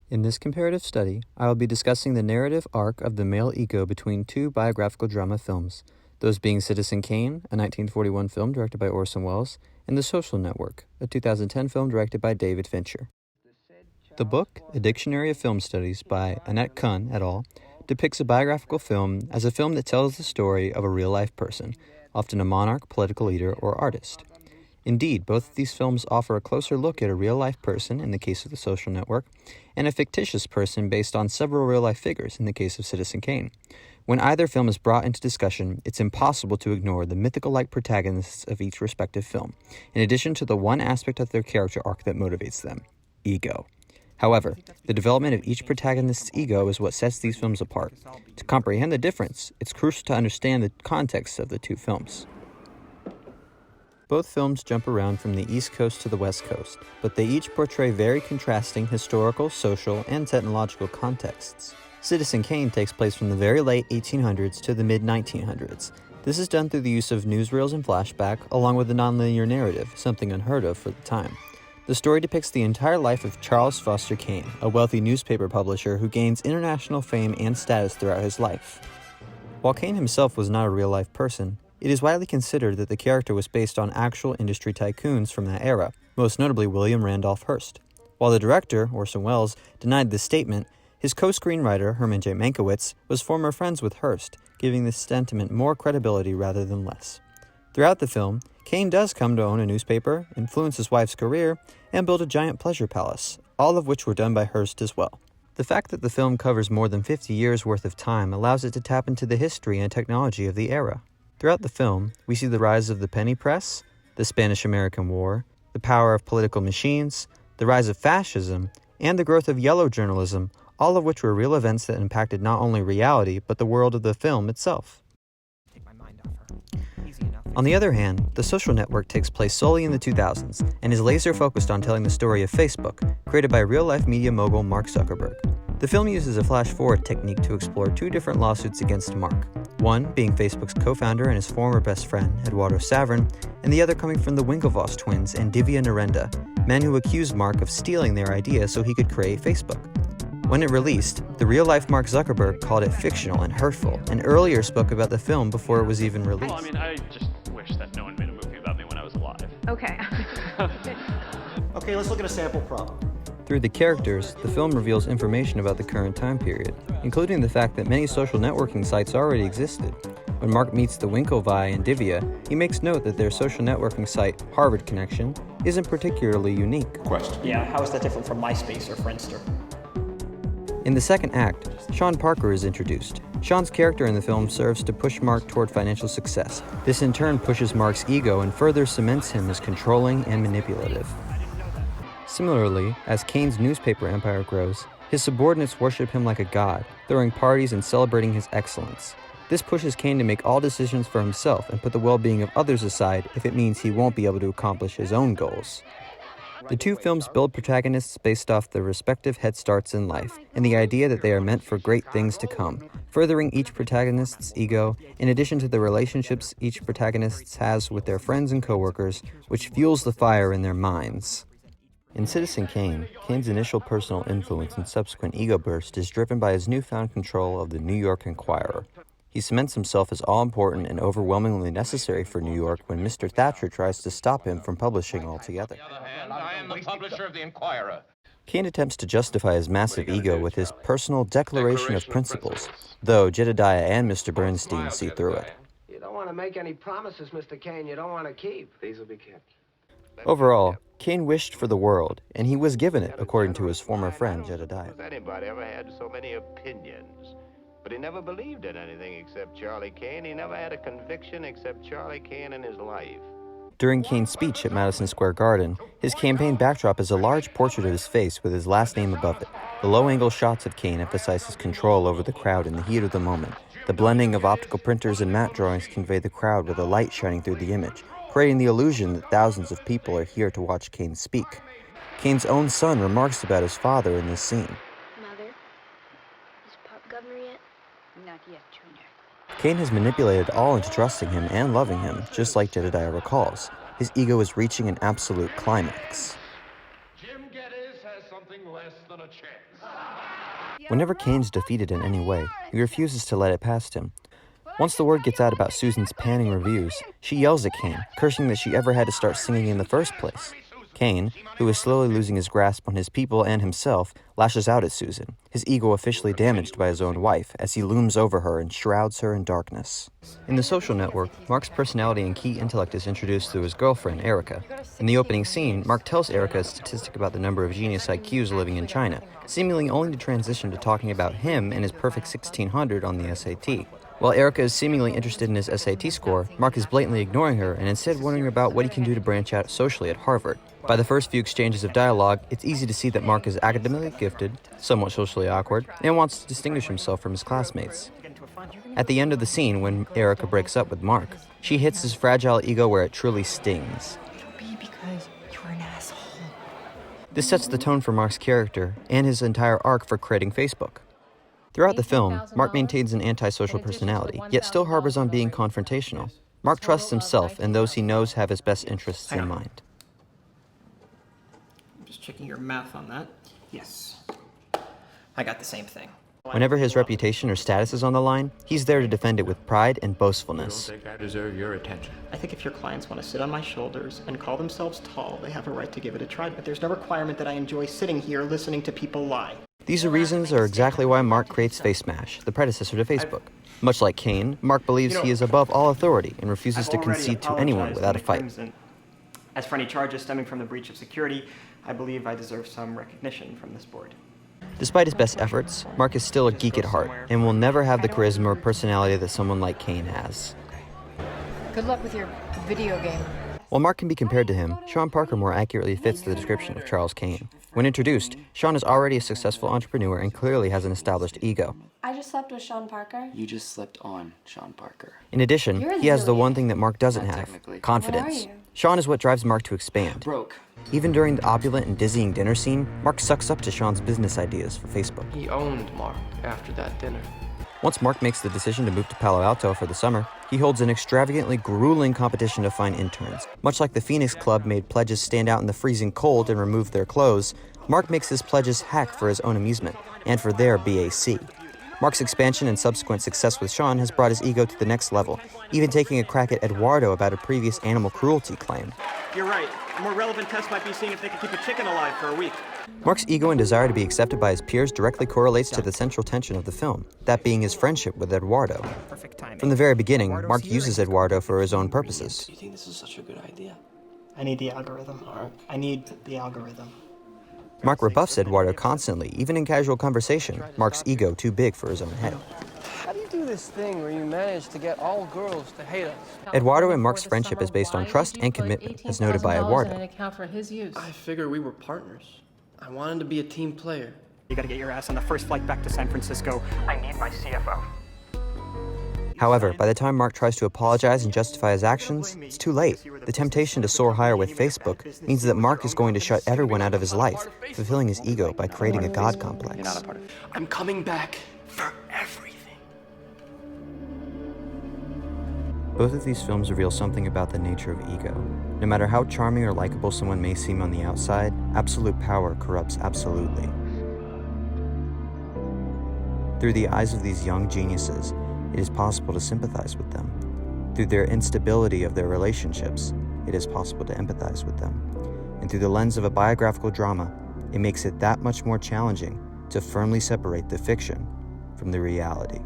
In this comparative study, I will be discussing the narrative arc of the male ego between two biographical drama films, those being Citizen Kane, a 1941 film directed by Orson Welles, and The Social Network, a 2010 film directed by David Fincher. The book, A Dictionary of Film Studies by Annette Kuhn et al., depicts a biographical film as a film that tells the story of a real-life person, often a monarch, political leader, or artist. Indeed, both of these films offer a closer look at a real-life person, in the case of The Social Network, and a fictitious person based on several real-life figures, in the case of Citizen Kane. When either film is brought into discussion, it's impossible to ignore the mythical-like protagonists of each respective film, in addition to the one aspect of their character arc that motivates them: ego. However, the development of each protagonist's ego is what sets these films apart. To comprehend the difference, it's crucial to understand the context of the two films. Both films jump around from the East Coast to the West Coast, but they each portray very contrasting historical, social, and technological contexts. Citizen Kane takes place from the very late 1800s to the mid-1900s. This is done through the use of newsreels and flashback, along with a nonlinear narrative, something unheard of for the time. The story depicts the entire life of Charles Foster Kane, a wealthy newspaper publisher who gains international fame and status throughout his life. While Kane himself was not a real-life person, it is widely considered that the character was based on actual industry tycoons from that era, most notably William Randolph Hearst. While the director, Orson Welles, denied this statement, his co-screenwriter, Herman J. Mankiewicz, was former friends with Hearst, giving this sentiment more credibility rather than less. Throughout the film, Kane does come to own a newspaper, influence his wife's career, and build a giant pleasure palace, all of which were done by Hearst as well. The fact that the film covers more than 50 years worth of time allows it to tap into the history and technology of the era. Throughout the film, we see the rise of the penny press, the Spanish-American War, the power of political machines, the rise of fascism, and the growth of yellow journalism, all of which were real events that impacted not only reality, but the world of the film itself. On the other hand, The Social Network takes place solely in the 2000s and is laser-focused on telling the story of Facebook, created by real-life media mogul Mark Zuckerberg. The film uses a flash-forward technique to explore two different lawsuits against Mark, one being Facebook's co-founder and his former best friend, Eduardo Saverin, and the other coming from the Winklevoss twins and Divya Narendra, men who accused Mark of stealing their idea so he could create Facebook. When it released, the real-life Mark Zuckerberg called it fictional and hurtful, and earlier spoke about the film before it was even released. Well, I just wish that no one made a movie about me when I was alive. Okay. Okay, let's look at a sample problem. Through the characters, the film reveals information about the current time period, including the fact that many social networking sites already existed. When Mark meets the Winklevi and Divya, he makes note that their social networking site, Harvard Connection, isn't particularly unique. Question. Yeah, how is that different from MySpace or Friendster? In the second act, Sean Parker is introduced. Sean's character in the film serves to push Mark toward financial success. This in turn pushes Mark's ego and further cements him as controlling and manipulative. Similarly, as Kane's newspaper empire grows, his subordinates worship him like a god, throwing parties and celebrating his excellence. This pushes Kane to make all decisions for himself and put the well-being of others aside if it means he won't be able to accomplish his own goals. The two films build protagonists based off their respective head starts in life and the idea that they are meant for great things to come, furthering each protagonist's ego in addition to the relationships each protagonist has with their friends and coworkers, which fuels the fire in their minds. In Citizen Kane, Kane's initial personal influence and subsequent ego burst is driven by his newfound control of the New York Enquirer. He cements himself as all-important and overwhelmingly necessary for New York when Mr. Thatcher tries to stop him from publishing altogether. On the other hand, I am the publisher of the Enquirer. Kane attempts to justify his massive ego with his personal declaration of principles, though Jedediah and Mr. Bernstein see through it. You don't want to make any promises, Mr. Kane, you don't want to keep. These will be kept. Overall, Kane wished for the world, and he was given it, according to his former friend Jedediah. Anybody ever had so many opinions? But he never believed in anything except Charlie Kane. He never had a conviction except Charlie Kane in his life. During Kane's speech at Madison Square Garden, his campaign backdrop is a large portrait of his face with his last name above it. The low-angle shots of Kane emphasize his control over the crowd in the heat of the moment. The blending of optical printers and matte drawings convey the crowd with a light shining through the image, creating the illusion that thousands of people are here to watch Kane speak. Kane's own son remarks about his father in this scene. Mother, is Pop governor yet? Not yet, Junior. Kane has manipulated all into trusting him and loving him, just like Jedediah recalls. His ego is reaching an absolute climax. Jim Geddes has something less than a chance. Whenever Kane's defeated in any way, he refuses to let it past him. Once the word gets out about Susan's panning reviews, she yells at Kane, cursing that she ever had to start singing in the first place. Kane, who is slowly losing his grasp on his people and himself, lashes out at Susan, his ego officially damaged by his own wife, as he looms over her and shrouds her in darkness. In The Social Network, Mark's personality and key intellect is introduced through his girlfriend, Erica. In the opening scene, Mark tells Erica a statistic about the number of genius IQs living in China, seemingly only to transition to talking about him and his perfect 1600 on the SAT. While Erica is seemingly interested in his SAT score, Mark is blatantly ignoring her and instead wondering about what he can do to branch out socially at Harvard. By the first few exchanges of dialogue, it's easy to see that Mark is academically gifted, somewhat socially awkward, and wants to distinguish himself from his classmates. At the end of the scene, when Erica breaks up with Mark, she hits his fragile ego where it truly stings. Because you're an asshole. This sets the tone for Mark's character and his entire arc for creating Facebook. Throughout the film, Mark maintains an antisocial personality, yet still harbors on being confrontational. Mark trusts himself and those he knows have his best interests in mind. Just checking your math on that. Yes. I got the same thing. Whenever his reputation or status is on the line, he's there to defend it with pride and boastfulness. I don't think I deserve your attention. I think if your clients want to sit on my shoulders and call themselves tall, they have a right to give it a try, but there's no requirement that I enjoy sitting here listening to people lie. These reasons are exactly why Mark creates FaceMash, the predecessor to Facebook. Much like Kane, Mark believes he is above all authority and refuses to concede to anyone without a fight. As for any charges stemming from the breach of security, I believe I deserve some recognition from this board. Despite his best efforts, Mark is still a geek at heart and will never have the charisma or personality that someone like Kane has. Good luck with your video game. While Mark can be compared to him, Sean Parker more accurately fits the description of Charles Kane. When introduced, Sean is already a successful entrepreneur and clearly has an established ego. I just slept with Sean Parker. You just slept on Sean Parker. In addition, he has the one thing that Mark doesn't have: confidence. What are you? Sean is what drives Mark to expand. Broke. Even during the opulent and dizzying dinner scene, Mark sucks up to Sean's business ideas for Facebook. He owned Mark after that dinner. Once Mark makes the decision to move to Palo Alto for the summer, he holds an extravagantly grueling competition to find interns. Much like the Phoenix Club made pledges stand out in the freezing cold and remove their clothes, Mark makes his pledges hack for his own amusement, and for their BAC. Mark's expansion and subsequent success with Sean has brought his ego to the next level, even taking a crack at Eduardo about a previous animal cruelty claim. You're right. A more relevant test might be seeing if they can keep a chicken alive for a week. Mark's ego and desire to be accepted by his peers directly correlates to the central tension of the film, that being his friendship with Eduardo. From the very beginning, Mark uses Eduardo for his own purposes. Do you think this is such a good idea? I need the algorithm. I need the algorithm. Mark rebuffs Eduardo constantly, even in casual conversation, Mark's ego too big for his own head. How do you do this thing where you manage to get all girls to hate us? Eduardo and Mark's friendship is based on trust and commitment, as noted by Eduardo. I figured we were partners. I wanted to be a team player. You gotta get your ass on the first flight back to San Francisco. I need my CFO. However, by the time Mark tries to apologize and justify his actions, it's too late. The temptation to soar higher with Facebook means that Mark is going to shut everyone out of his life, fulfilling his ego by creating a god complex. I'm coming back for everything. Both of these films reveal something about the nature of ego. No matter how charming or likable someone may seem on the outside, absolute power corrupts absolutely. Through the eyes of these young geniuses, it is possible to sympathize with them. Through their instability of their relationships, it is possible to empathize with them. And through the lens of a biographical drama, it makes it that much more challenging to firmly separate the fiction from the reality.